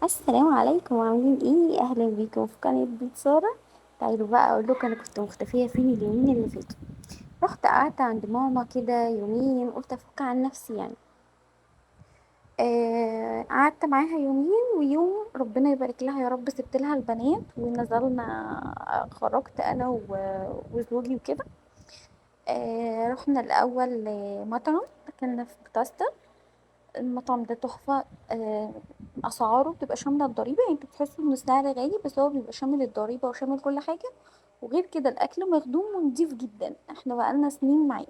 السلام عليكم، عاملين ايه؟ اهلا بيكم في قناة بيت سارة. تعالوا بقى اقول لكم انا كنت مختفية فين اليومين اللي فاتوا. رحت قعدت عند ماما كده يومين، قلت افك عن نفسي يعني. قعدت معاها يومين، ويوم ربنا يبارك لها يا رب سبت لها البنات ونزلنا. خرجت انا وزوجي وكده. رحنا الاول مطعم، اكلنا في بتاستا. المطعم ده تحفة. أسعاره بتبقى شاملة الضريبة، يعني انتوا بتحسوا ان السعر غالي بس هو بيبقى شامل الضريبة وشامل كل حاجة. وغير كده الأكل مخدوم ونضيف جدا، احنا بقالنا سنين معاه.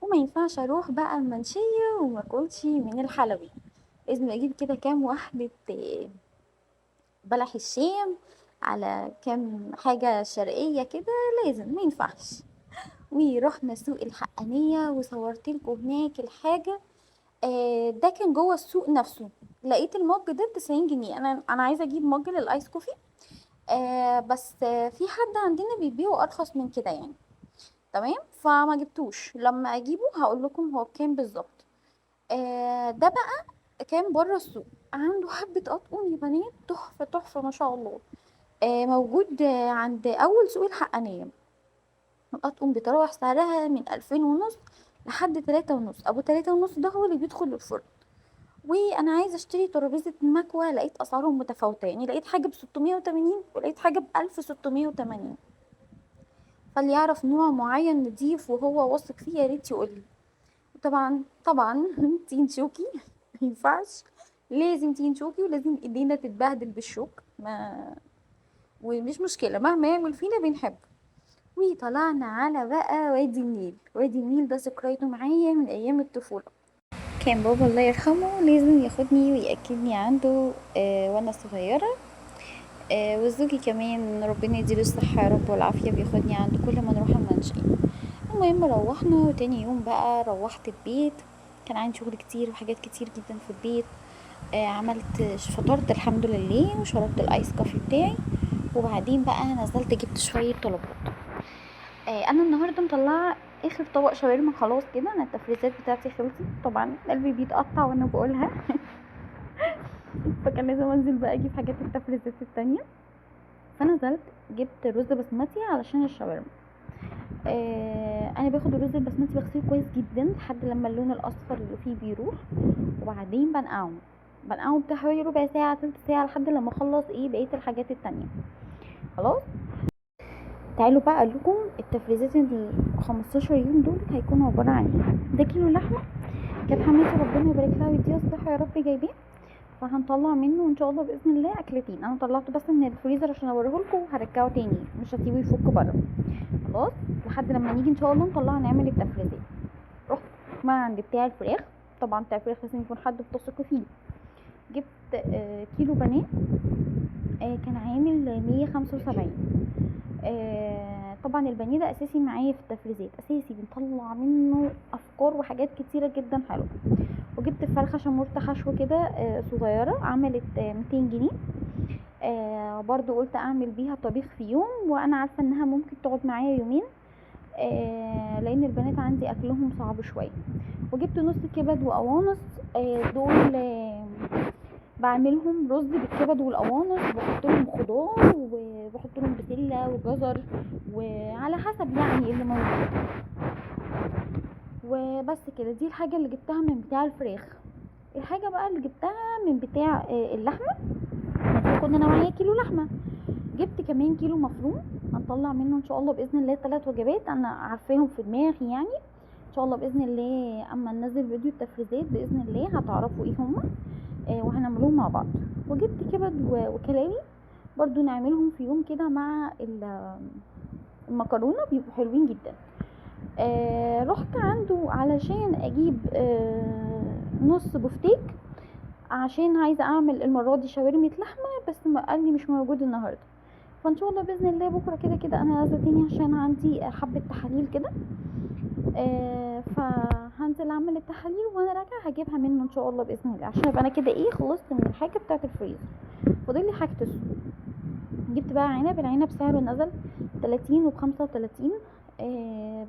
وما ينفعش اروح بقى المنشية وما اكلش من الحلوي. لازم اجيب كده كام واحدة بلح الشام، على كام حاجة شرقية كده. لازم، ما ينفعش. ورحنا سوق الحقانية وصورت لكم هناك الحاجة. ده كان جوه السوق نفسه. لقيت المج ده ب90 جنيه. انا عايزه اجيب مج للايس كوفي. بس في حد عندنا بيبيعه ارخص من كده يعني. تمام، فما جبتوش. لما اجيبه هقول لكم هو بكام بالظبط. ده بقى كان بره السوق. عنده حبه اطقم يا بنات، تحفه تحفه ما شاء الله. موجود عند اول سوق الحقانيه. الاطقم بتراوح سعرها من 2500 لحد 3.5. ابو 3.5 ده هو اللي بيدخل الفرن. وانا عايزه اشتري ترابيزه مكوى، لقيت اسعارهم متفاوته، يعني لقيت حاجه ب 680 ولقيت حاجه ب 1680. فاللي يعرف نوع معين نضيف وهو واثق فيه يا ريت يقول لي. طبعا طبعا تين شوكي ما ينفعش. لازم تين شوكي، ولازم ايدينا تتبهدل بالشوك ما. ومش مشكله مهما يعمل فينا بنحبه. وطلعنا على بقى وادي النيل. وادي النيل ده ذكرياته معايا من ايام الطفوله. كان بابا الله يرحمه لازم ياخدني ويأكلني عنده وانا صغيرة. وزوجي كمان ربنا يديله الصحة يا رب والعافية بياخدني عنده كل ما نروح المنشأة. المهم روحنا، وتاني يوم بقى روحت البيت. كان عندي شغل كتير وحاجات كتير جدا في البيت. عملت فطرت الحمد لله وشربت الايس كوفي بتاعي. وبعدين بقى نزلت جبت شوية طلبات. انا النهارده مطلعه اخر طبق شاورما خلاص كده. انا التفريزات بتاعتي خلصت طبعا، قلبي بيتقطع وانا بقولها. فكان لازم انزل بقى اجيب حاجات التفريزات التانية. فنزلت جبت رز بسمتي علشان الشاورما. انا باخد الرز البسمتي بغسله كويس جدا لحد لما اللون الاصفر اللي فيه بيروح. وبعدين بنقعه بتاع حوالي ربع ساعه تلت ساعه لحد لما اخلص بقيه الحاجات التانية. خلاص. تعالوا بقى اقول لكم التفريزات ال 15 يوم دول هيكونوا عباره عن ايه. ده كيلو لحمه كانت حماتي ربنا يبارك لها ويديها الصحه يا رب جايباه. فهنطلع منه ان شاء الله باذن الله اكلتين. انا طلعته بس من الفريزر عشان اوريهولكم، وهرجعه تاني مش هسيبه يفك بره. خلاص. لحد لما نيجي ان شاء الله نطلعه نعمل التفريزات. رحت ما عند بتاع الفراخ. طبعا بتاع الفراخ لازم يكون حد بتثقوا فيه. جبت كيلو بانيه. كان عامل 175. طبعا البانيه ده اساسي معايا في التفريزات، اساسي بنطلع منه افكار وحاجات كتيره جدا حلوه. وجبت فرخه شمورت حشو كده صغيره، عملت 200 جنيه. برضو قلت اعمل بيها طبيخ في يوم، وانا عارفه انها ممكن تقعد معايا يومين. لان البنات عندي اكلهم صعب شويه. وجبت نص كبد وقوانص. دول بعملهم رز بالكبد والقوانص، بحط لهم خضار وبحط لهم بسله وجزر وعلى حسب يعني اللي موجود. وبس كده، دي الحاجه اللي جبتها من بتاع الفراخ. الحاجه بقى اللي جبتها من بتاع اللحمه. كنا انا معايا كيلو لحمه. جبت كمان كيلو مفروم. هنطلع منه ان شاء الله باذن الله 3 وجبات انا عارفاهم في دماغي يعني. ان شاء الله باذن الله اما ننزل فيديو التفريزات باذن الله هتعرفوا ايه هما. وهنعملوهم مع بعض. وجبت كبد وكلاوي برضو نعملهم في يوم كده مع المكرونه، بيبقوا حلوين جدا. رحت عنده علشان اجيب نص بفتيك، عشان عايزه اعمل المره دي شاورمه لحمه، بس ما قال لي مش موجود النهارده. فان شاء الله باذن الله بكره كده كده انا نازله تاني عشان عندي حبه تحاليل كده. فهنزل اعمل التحاليل وانا راجعه هجيبها منه ان شاء الله باذن الله، عشان ابقى انا كده خلصت من الحاجه بتاعه الفريزر. فاضل لي حاجه السوق. جبت بقى العنب سعره نزل 30 و35.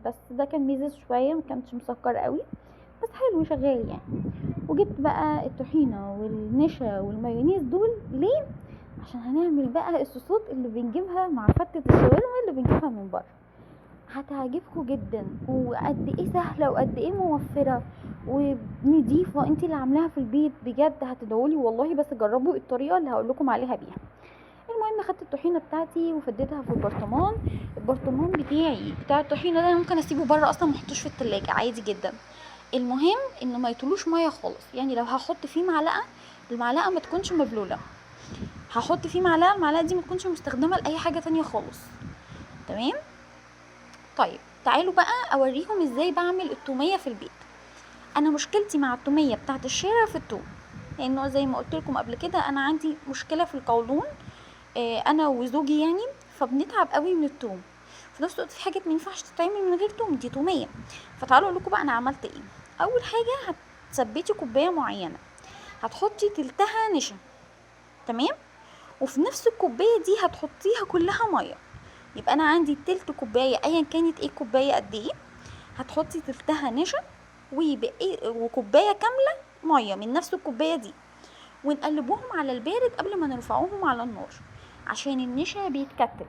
بس ده كان ميزز شويه، ما كانش مسكر قوي. بس حلو شغال يعني. وجبت بقى الطحينه والنشا والمايونيز دول ليه؟ عشان هنعمل بقى الصوصات اللي بنجيبها مع فتة الشاورما اللي بنجيبها من بره. هتعجبكم جدا، وقد ايه سهله وقد ايه موفره ونضيفه، انت اللي عاملاها في البيت بجد هتدعولي والله. بس جربوا الطريقه اللي هقول لكم عليها بيها. المهم خدت الطحينه بتاعتي وفديتها في البرطمان. البرطمان بتاعي بتاع الطحينه ده ممكن اسيبه بره اصلا، ما احطوش في التلاجة عادي جدا. المهم ان ما يطلوش ميه خالص، يعني لو هحط فيه معلقه، المعلقه ما تكونش مبلوله. هحط فيه معلقه، المعلقه دي ما تكونش مستخدمه لاي حاجه تانية خالص. تمام. طيب تعالوا بقى اوريكم ازاي بعمل التوميه في البيت. انا مشكلتي مع التوميه بتاعت الشارع في التوم، لانه زي ما قلت لكم قبل كده انا عندي مشكله في القولون، انا وزوجي يعني، فبنتعب قوي من التوم. في نفس الوقت في حاجات ما ينفعش تتعمل من غير توم، دي توميه. فتعالوا اقول لكم بقى انا عملت ايه. اول حاجه هتثبتي كوبايه معينه، هتحطي تلتها نشا. تمام. وفي نفس الكوبايه دي هتحطيها كلها ميه. يبقى انا عندي تلت كوبايه ايا كانت ايه الكوبايه قد ايه، هتحطي تلتها نشا وكوبايه كامله ميه من نفس الكوبايه دي، ونقلبوهم على البارد قبل ما نرفعوهم على النار عشان النشا بيتكتل.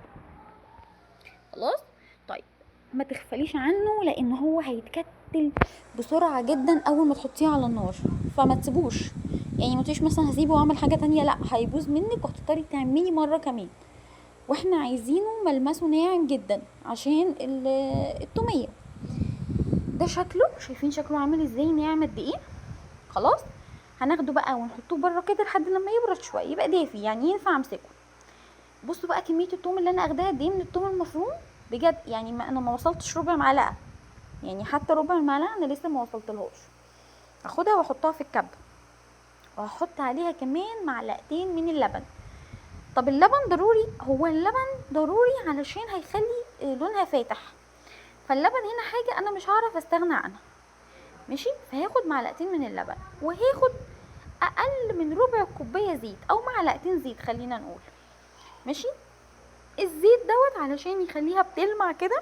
خلاص. طيب ما تغفليش عنه لان هو هيتكتل بسرعه جدا اول ما تحطيه على النار، فما تسيبوش. يعني ما تقوليش مثلا هسيبه واعمل حاجه تانية، لا هيبوظ منك وهتضطري تعملي مره كمان. واحنا عايزينه ملمسه ناعم جدا عشان التوميه. ده شكله، شايفين شكله عامل ازاي ناعم قد ايه. خلاص. هناخده بقى ونحطوه بره كده لحد لما يبرد شويه يبقى دافي يعني ينفع امسكه. بصوا بقى كميه التوم اللي انا اخداها دي من التوم المفروم بجد، يعني انا ما وصلتش ربع معلقه، يعني حتى ربع المعلقه انا لسه ما وصلتلهاش. هاخدها واحطها في الكب، وهحط عليها كمان معلقتين من اللبن. طب اللبن ضروري، هو اللبن ضروري علشان هيخلي لونها فاتح، فاللبن هنا حاجه انا مش هعرف استغنى عنها. ماشي. فهاخد معلقتين من اللبن، وهاخد اقل من ربع كوبايه زيت او معلقتين زيت خلينا نقول. ماشي. الزيت دوت علشان يخليها بتلمع كده،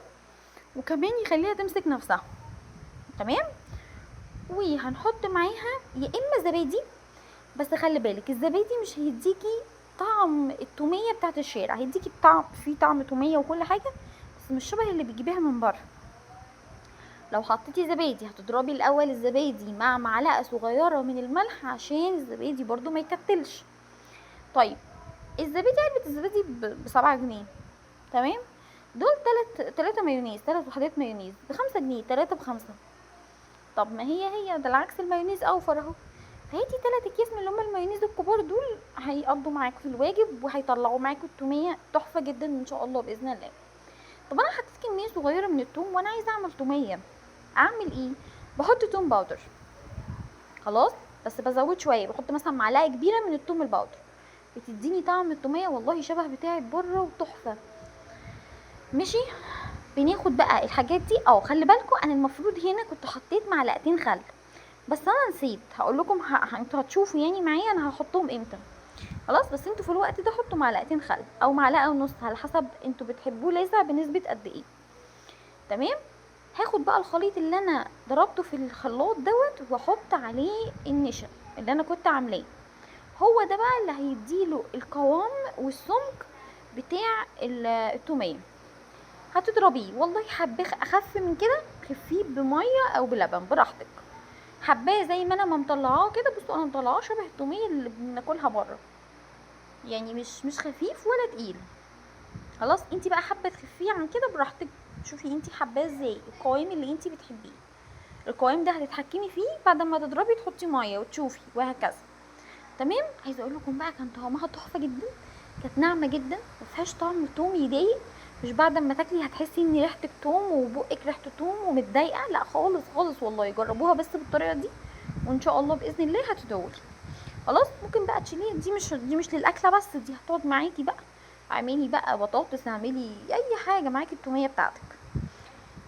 وكمان يخليها تمسك نفسها. تمام. وهنحط معاها يا اما زبادي، بس خلي بالك الزبادي مش هيديكي طعم التوميه بتاعت الشارع، هيديكي طعم، فيه طعم توميه وكل حاجه، بس مش شبه اللي بتجيبيها من بره. لو حطيتي زبادي هتضربي الاول الزبادي مع معلقه صغيره من الملح عشان الزبادي برضو ما يكتلش. طيب الزبادي، علبه الزبادي ب7 جنيه. تمام. دول تلاتة مايونيز، 3 وحدات مايونيز ب5 جنيه، 3 ب5. طب ما هي ده العكس، المايونيز اوفر اهو. فهاتي 3 اكياس من اللي هما المايونيز الكبار دول، هيقضوا معاكوا في الواجب وهيطلعوا معاكوا التوميه تحفه جدا ان شاء الله باذن الله. طب انا حطيت كميه صغيره من التوم وانا عايزه اعمل توميه، اعمل ايه؟ بحط توم باودر. خلاص. بس بزود شويه، بحط مثلا معلقه كبيره من التوم الباودر، بتديني طعم التوميه والله شبه بتاع بره وتحفه. ماشي. بناخد بقى الحاجات دي. خلي بالكم انا المفروض هنا كنت حطيت معلقتين خل، بس انا نسيت هقول لكم. انتوا هتشوفوا يعني معايا انا هحطهم امتى. خلاص. بس انتوا في الوقت ده حطوا معلقتين خل او معلقه ونص على حسب انتوا بتحبوه لاذع بنسبه قد ايه. تمام. هاخد بقى الخليط اللي انا ضربته في الخلاط دوت واحط عليه النشا اللي انا كنت عاملاه. هو ده بقى اللي هيديله القوام والسمك بتاع التوميه. هتضربيه، والله حباه اخف من كده خفيه بميه او بلبن براحتك. حباه زي ما انا ما مطلعاه كده، بصوا انا مطلعاه شبه التوميه اللي بناكلها بره، يعني مش خفيف ولا تقيل. خلاص. انتي بقى حابه تخفيه عن كده براحتك، شوفي انتي حباه ازاي، القوام اللي انتي بتحبيه. القوام ده هتتحكمي فيه بعد ما تضربي تحطي ميه وتشوفي وهكذا. تمام. عايزه اقول لكم بقى كان طعمها تحفه جدا، كانت ناعمه جدا، ما فيهاش طعم توم يضايق. مش بعد ما تاكلي هتحسي ان ريحتك توم وبقك ريحته توم ومتضايقه، لا خالص خالص والله. جربوها بس بالطريقه دي وان شاء الله باذن الله هتدوري. خلاص. ممكن بقى تشيليها، دي مش للاكله بس، دي هتقعد معاكي بقى، اعملي بقى بطاطس، اعملي اي حاجه معاكي التوميه بتاعتك.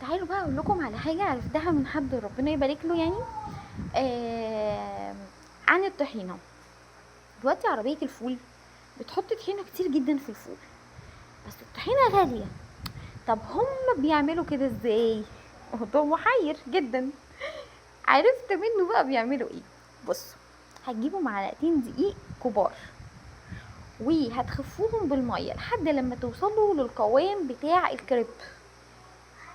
تعالوا بقى اقول لكم على حاجه عرفتها من حد ربنا يبارك له يعني، عن الطحينه. دلوقتي عربيه الفول بتحط طحينه كتير جدا في الفول، بس الطحينه غاليه. طب هم بيعملوا كده ازاي؟ موضوع محير جدا. عرفت منه بقى بيعملوا ايه. بصوا، هتجيبوا معلقتين دقيق كبار وهتخفوهم بالميه لحد لما توصلوا للقوام بتاع الكريب.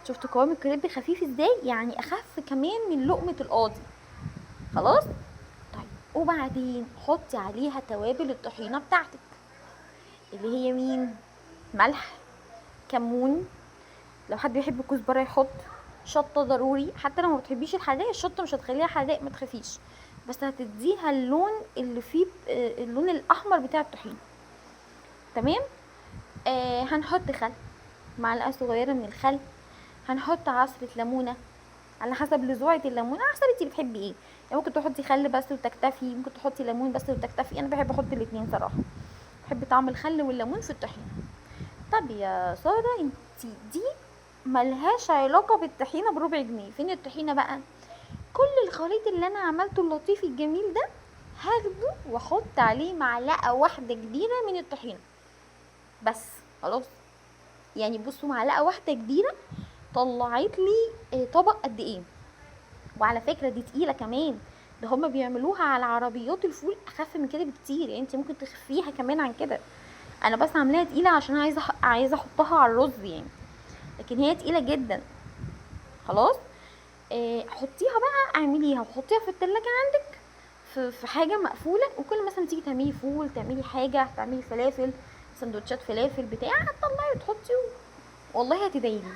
شفتوا قوام الكريب خفيف ازاي؟ يعني اخف كمان من لقمه القاضي. خلاص. طيب وبعدين حطي عليها توابل الطحينه بتاعتك، اللي هي مين؟ ملح، كمون، لو حد بيحب الكزبره يحط، شطه ضروري، حتى لو ما بتحبيش الحراق الشطه مش هتخليها حراق، ما تخافيش، بس هتديها اللون اللي فيه اللون الاحمر بتاع الطحينه. تمام. هنحط خل، معلقه صغيره من الخل. هنحط عصره ليمونه على حسب لذوعه الليمونه، على حسب انتي بتحبي ايه. يعني ممكن تحطي خل بس وتكتفي، ممكن تحطي ليمون بس وتكتفي، انا بحب احط الاتنين صراحه، بحب طعم الخل والليمون في الطحينه. طب يا ساره، انتي دي ملهاش علاقه بالطحينه بربع جنيه، فين الطحينه بقى؟ كل الخليط اللي انا عملته اللطيف الجميل ده هاخده واحط عليه معلقه واحده كبيره من الطحينه بس. خلاص. يعني بصوا، معلقه واحده كبيره طلعت لي طبق قد ايه. وعلى فكره دي تقيله كمان، ده هما بيعملوها على عربيات الفول اخف من كده بكتير، يعني انت ممكن تخفيها كمان عن كده. انا بس عاملاها تقيله عشان عايزه احطها على الرز يعني، لكن هي تقيله جدا. خلاص. حطيها بقى، اعمليها وحطيها في التلاجة عندك في حاجه مقفوله، وكل مثلا تيجي تعملي فول، تعملي حاجه، تعملي فلافل، سندوتشات فلافل بتاع، هتطلعي وتحطي والله هتدعيلي.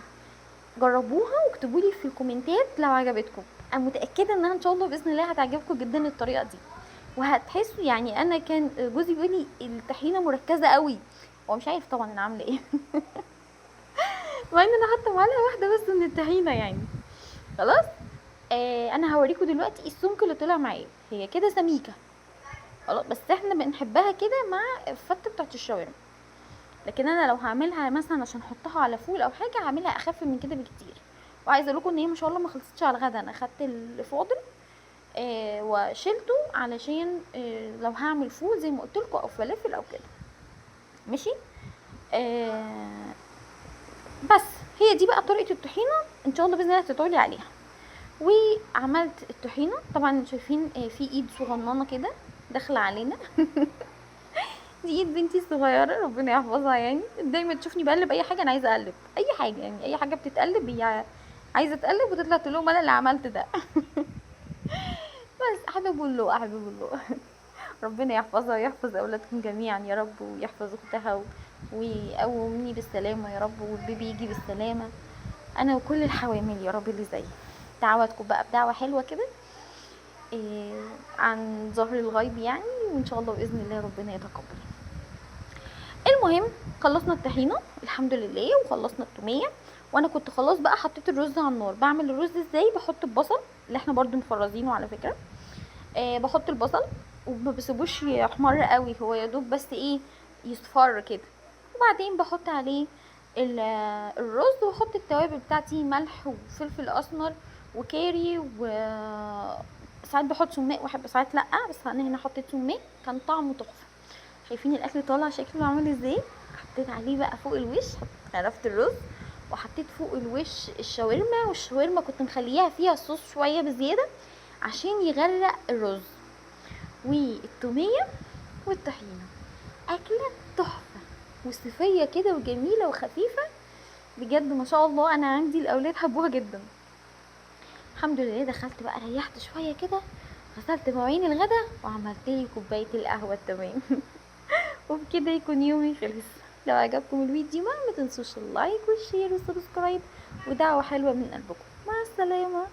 جربوها واكتبوا لي في الكومنتات لو عجبتكم، انا متاكده انها ان شاء الله باذن الله هتعجبكم جدا الطريقه دي. وهتحسوا يعني، انا كان جوزي بيقول لي الطحينه مركزه قوي، هو مش عارف طبعا انا عامله ايه مع ان انا حاطه معلقه واحده بس من الطحينه يعني. خلاص. انا هوريكم دلوقتي السمك اللي طلع معايا، هي كده سميكه خلاص، بس احنا بنحبها كده مع الفته بتاعت الشاورما، لكن انا لو هعملها مثلا عشان احطها على فول او حاجه هعملها اخف من كده بكتير. وعايزه اقول لكم ان هي ما شاء الله ما خلصتش على الغدا، انا خدت الفاضل وشيلته علشان لو هعمل فول زي ما قلت لكم او فلافل او كده. ماشي. آه بس هي دي بقى طريقه الطحينه، ان شاء الله باذن الله تدعولي عليها. وعملت الطحينه طبعا، شايفين في ايد صغننه كده داخله علينا دي ايد بنتي الصغيره ربنا يحفظها، يعني دايما تشوفني بقلب اي حاجه، انا عايزه اقلب اي حاجه، يعني اي حاجه بتتقلب هي عايزه تقلب وتطلع تقول لهم انا اللي عملت ده بس احب اقول له، احب اقول له ربنا يحفظها ويحفظ اولادكم جميعا يا رب، ويحفظ اختها ويقومني بالسلامه يا رب، والبيبي يجي بالسلامه، انا وكل الحوامل يا رب اللي زيي. دعواتكم بقى بدعوه حلوه كده عن ظهر الغيب يعني، وان شاء الله باذن الله ربنا يتقبل. المهم خلصنا الطحينه الحمد لله، وخلصنا التوميه، وانا كنت خلاص بقى حطيت الرز على النار. بعمل الرز ازاي؟ بحط البصل اللي احنا برضو مفرزينه على فكره، بحط البصل وما بسيبوش يحمر قوي، هو يا دوب بس ايه يصفر كده، وبعدين بحط عليه الرز، واحط التوابل بتاعتي، ملح وفلفل اسمر وكاري، و ساعات بحط سماق وحب ساعات لا، بس انا هنا حطيت سماق كان طعمه تحفه. شايفين الاكل طالع شكله عامل ازاي؟ حطيت عليه بقى فوق الوش، عرفت الرز، وحطيت فوق الوش الشاورما، والشاورما كنت مخليها فيها صوص شويه بزياده عشان يغرق الرز والتوميه والطحينه. اكله تحفه وصيفيه كده وجميله وخفيفه بجد ما شاء الله، انا عندي الاولاد حبوها جدا. الحمد لله دخلت بقى ريحت شويه كده، غسلت مواعين الغدا وعملت لي كوبايه القهوه التمام وبكده يكون يومي خلص. لو عجبكم الفيديو ما تنسوش اللايك والشير والسبسكرايب ودعوه حلوه من قلبكم. مع السلامه.